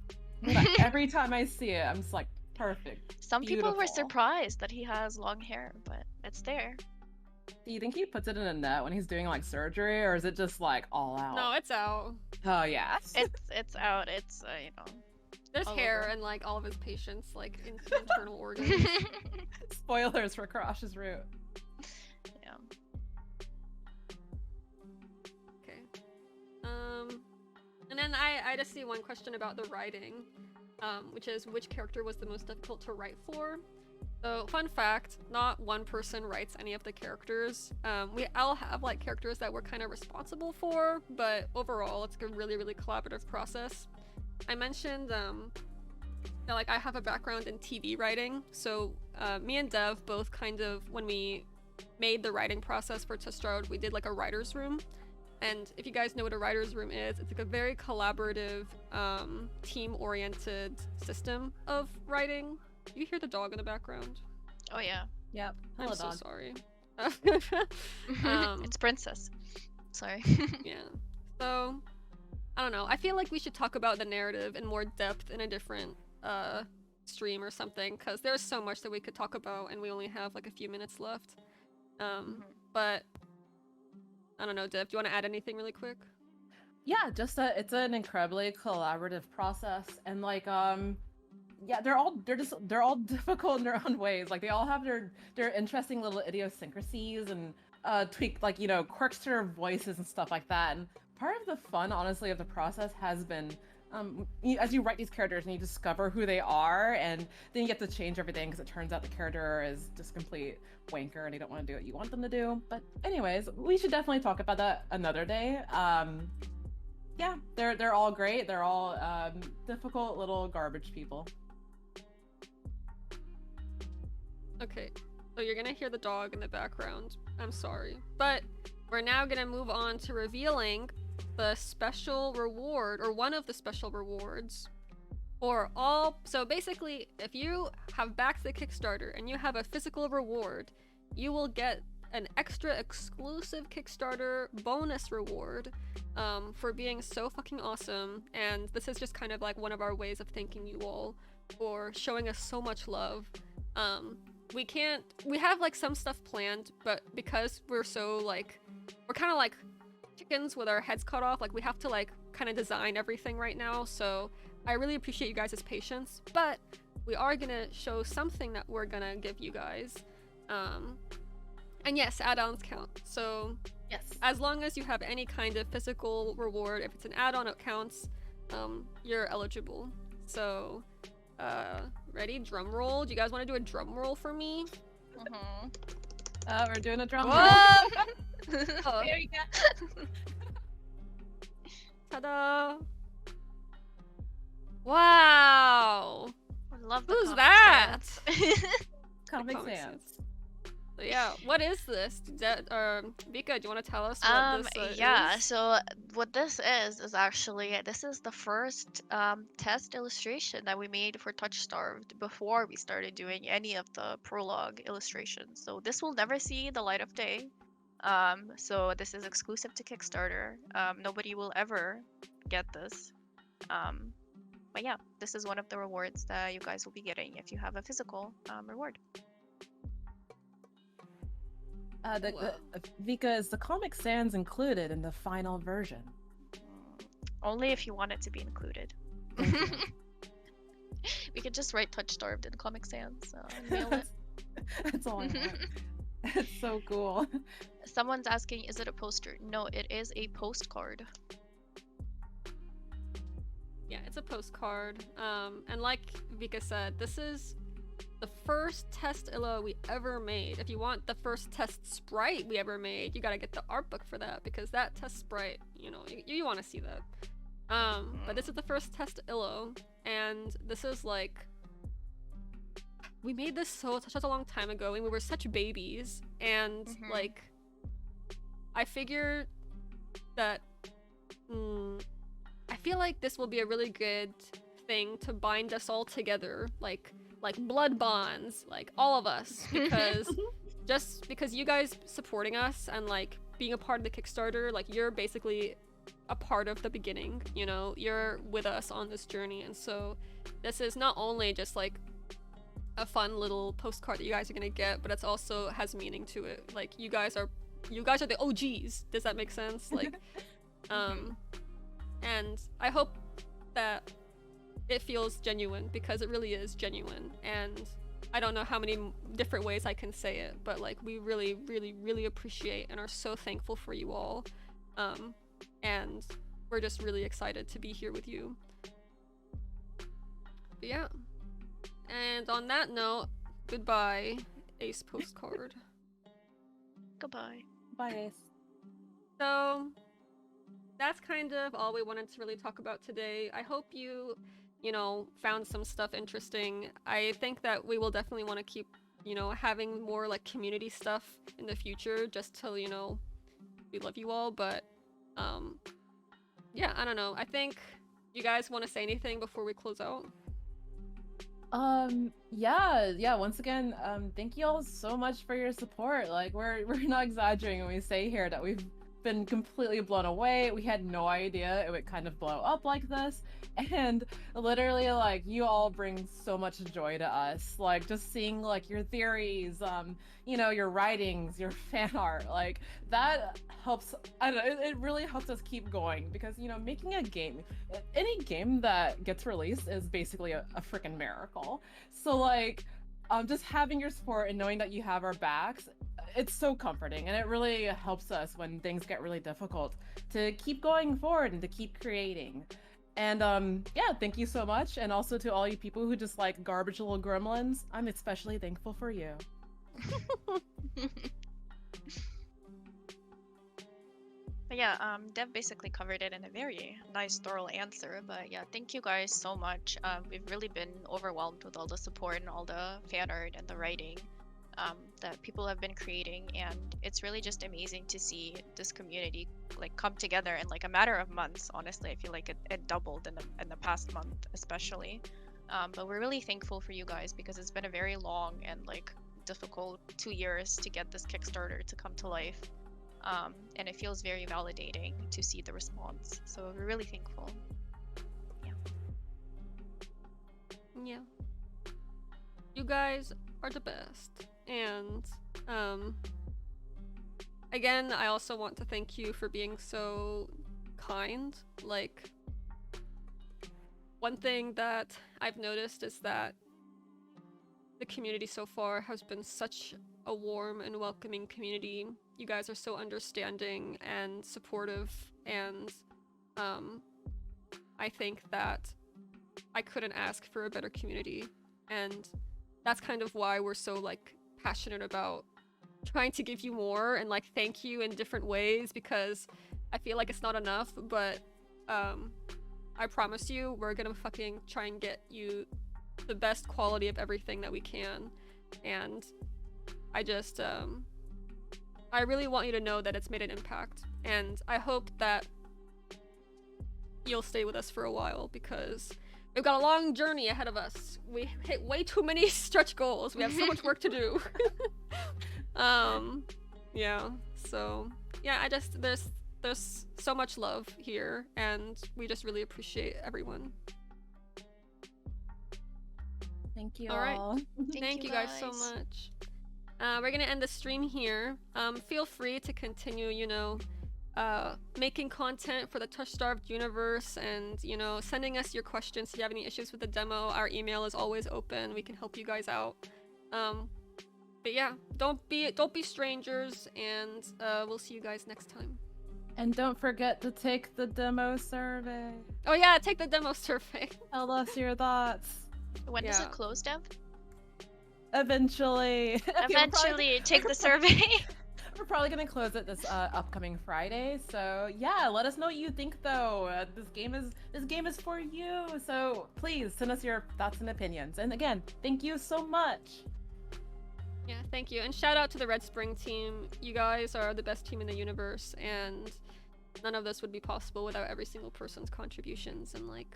every time I see it, I'm just like, perfect. Some people were Beautiful. surprised that he has long hair, but it's there. Do you think he puts it in a net when he's doing like surgery, or is it just like all out? No, it's out. Oh yeah. It's out. It's you know. There's all hair over. and like all of his patients, like internal organs. Spoilers for Karash's route. Yeah. Okay. And then I just see one question about the writing, which is which character was the most difficult to write for? So, fun fact, not one person writes any of the characters. We all have like characters that we're kind of responsible for, but overall it's a really, really collaborative process. I mentioned that like I have a background in TV writing, so me and Dev both kind of, when we made the writing process for TOUCHSTARVED, we did like a writer's room. And if you guys know what a writer's room is, it's like a very collaborative, team-oriented system of writing. You hear the dog in the background? Oh yeah. Yep. Hello, I'm so dog. sorry. It's Princess. Sorry. Yeah. So, I don't know. I feel like we should talk about the narrative in more depth in a different stream or something, because there's so much that we could talk about, and we only have like a few minutes left. But I don't know, Dev, do you want to add anything really quick? Yeah, just that it's an incredibly collaborative process, and like yeah, they're all difficult in their own ways. Like they all have their interesting little idiosyncrasies, and tweak, like, you know, quirks to their voices and stuff like that. And part of the fun, honestly, of the process has been as you write these characters and you discover who they are, and then you get to change everything because it turns out the character is just complete wanker and they don't want to do what you want them to do. But anyways, we should definitely talk about that another day. Yeah, they're all great. They're all difficult little garbage people. Okay, so you're gonna hear the dog in the background. I'm sorry. But we're now gonna move on to revealing the special reward, or one of the special rewards for all. So basically, if you have backed the Kickstarter and you have a physical reward, you will get an extra exclusive Kickstarter bonus reward for being so fucking awesome. And this is just kind of like one of our ways of thanking you all for showing us so much love. We have like some stuff planned, but because we're so like, we're kind of like chickens with our heads cut off, like we have to like kind of design everything right now. So I really appreciate you guys' patience, but we are gonna show something that we're gonna give you guys. And yes, add-ons count. So Yes. as long as you have any kind of physical reward, if it's an add-on, it counts. You're eligible. So ready? Drum roll. Do you guys want to do a drum roll for me? We're doing a drum roll. Oh. There you go. Ta-da! Wow! I love the Who's Comic that? Sans. Comic Comic Sans. Sans. So yeah, what is this? Vika, do you want to tell us what this Yeah, is? so what this is actually, this is the first test illustration that we made for TouchStarved before we started doing any of the prologue illustrations. So this will never see the light of day. So this is exclusive to Kickstarter. Nobody will ever get this. But yeah, this is one of the rewards that you guys will be getting if you have a physical reward. Vika, is the Comic Sans included in the final version? Only if you want it to be included. We could just write TouchStarved in Comic Sans. Mail it. That's all I want. It's so cool. Someone's asking, is it a poster? No, it is a postcard. Yeah, it's a postcard. And like Vika said, this is the first test illo we ever made. If you want the first test sprite we ever made, you gotta get the art book for that, because that test sprite, you know, you want to see that. But this is the first test illo, and this is like, we made this such a long time ago, and we were such babies, and like, I figured that I feel like this will be a really good thing to bind us all together, like blood bonds, like all of us, because just because you guys supporting us and like being a part of the Kickstarter, like you're basically a part of the beginning, you know, you're with us on this journey. And so this is not only just like a fun little postcard that you guys are gonna get, but it's also has meaning to it. Like you guys are the OGs. Does that make sense? Like and I hope that it feels genuine, because it really is genuine. And I don't know how many different ways I can say it, but like we really, really, really appreciate and are so thankful for you all. And we're just really excited to be here with you. But yeah. And on that note, goodbye, Ace Postcard. Goodbye. Bye, Ace. So that's kind of all we wanted to really talk about today. I hope you know, found some stuff interesting. I think that we will definitely want to keep, you know, having more like community stuff in the future, just to, you know, we love you all. But yeah, I don't know. I think you guys want to say anything before we close out? Yeah, once again, thank you all so much for your support. Like, we're not exaggerating when we say here that we've been completely blown away. We had no idea it would kind of blow up like this, and literally, like, you all bring so much joy to us. Like, just seeing like your theories, you know, your writings, your fan art, like that helps. I don't know, it really helps us keep going, because, you know, making a game, any game that gets released is basically a freaking miracle. So like, just having your support and knowing that you have our backs, it's so comforting, and it really helps us when things get really difficult to keep going forward and to keep creating. And yeah, thank you so much, and also to all you people who just like garbage little gremlins. I'm especially thankful for you. But yeah, Dev basically covered it in a very nice, thorough answer. But yeah, thank you guys so much. We've really been overwhelmed with all the support and all the fan art and the writing that people have been creating, and it's really just amazing to see this community like come together in like a matter of months. Honestly, I feel like it doubled in the past month, especially. But we're really thankful for you guys because it's been a very long and like difficult 2 years to get this Kickstarter to come to life. And it feels very validating to see the response. So we're really thankful. Yeah. You guys are the best. And again, I also want to thank you for being so kind. Like, one thing that I've noticed is that the community so far has been such a warm and welcoming community. You guys are so understanding and supportive, and I think that I couldn't ask for a better community, and that's kind of why we're so like passionate about trying to give you more and like thank you in different ways, because I feel like it's not enough. But I promise you we're gonna fucking try and get you the best quality of everything that we can. And I just I really want you to know that it's made an impact, and I hope that you'll stay with us for a while, because we've got a long journey ahead of us. We hit way too many stretch goals. We have so much work to do. Yeah. So yeah, I just there's so much love here, and we just really appreciate everyone. Thank you All right. all. Thank you guys so much. We're gonna end the stream here. Feel free to continue, you know, making content for the TOUCHSTARVED universe, and, you know, sending us your questions if you have any issues with the demo. Our email is always open. We can help you guys out. But yeah, don't be strangers, and we'll see you guys next time. And don't forget to take the demo survey. Oh yeah, take the demo survey. Tell us your thoughts. When does Yeah. it close, Dev? Eventually. Eventually, take the survey. We're probably gonna close it this upcoming Friday. So yeah, let us know what you think though. This game is for you. So please send us your thoughts and opinions. And again, thank you so much. Yeah, thank you. And shout out to the Red Spring team. You guys are the best team in the universe, and none of this would be possible without every single person's contributions. And like,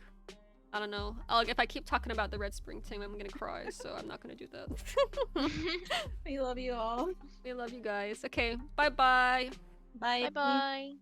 I don't know. If I keep talking about the Red Spring team, I'm gonna cry, so I'm not gonna do that. We love you all. We love you guys. Okay, bye-bye. Bye. Bye bye.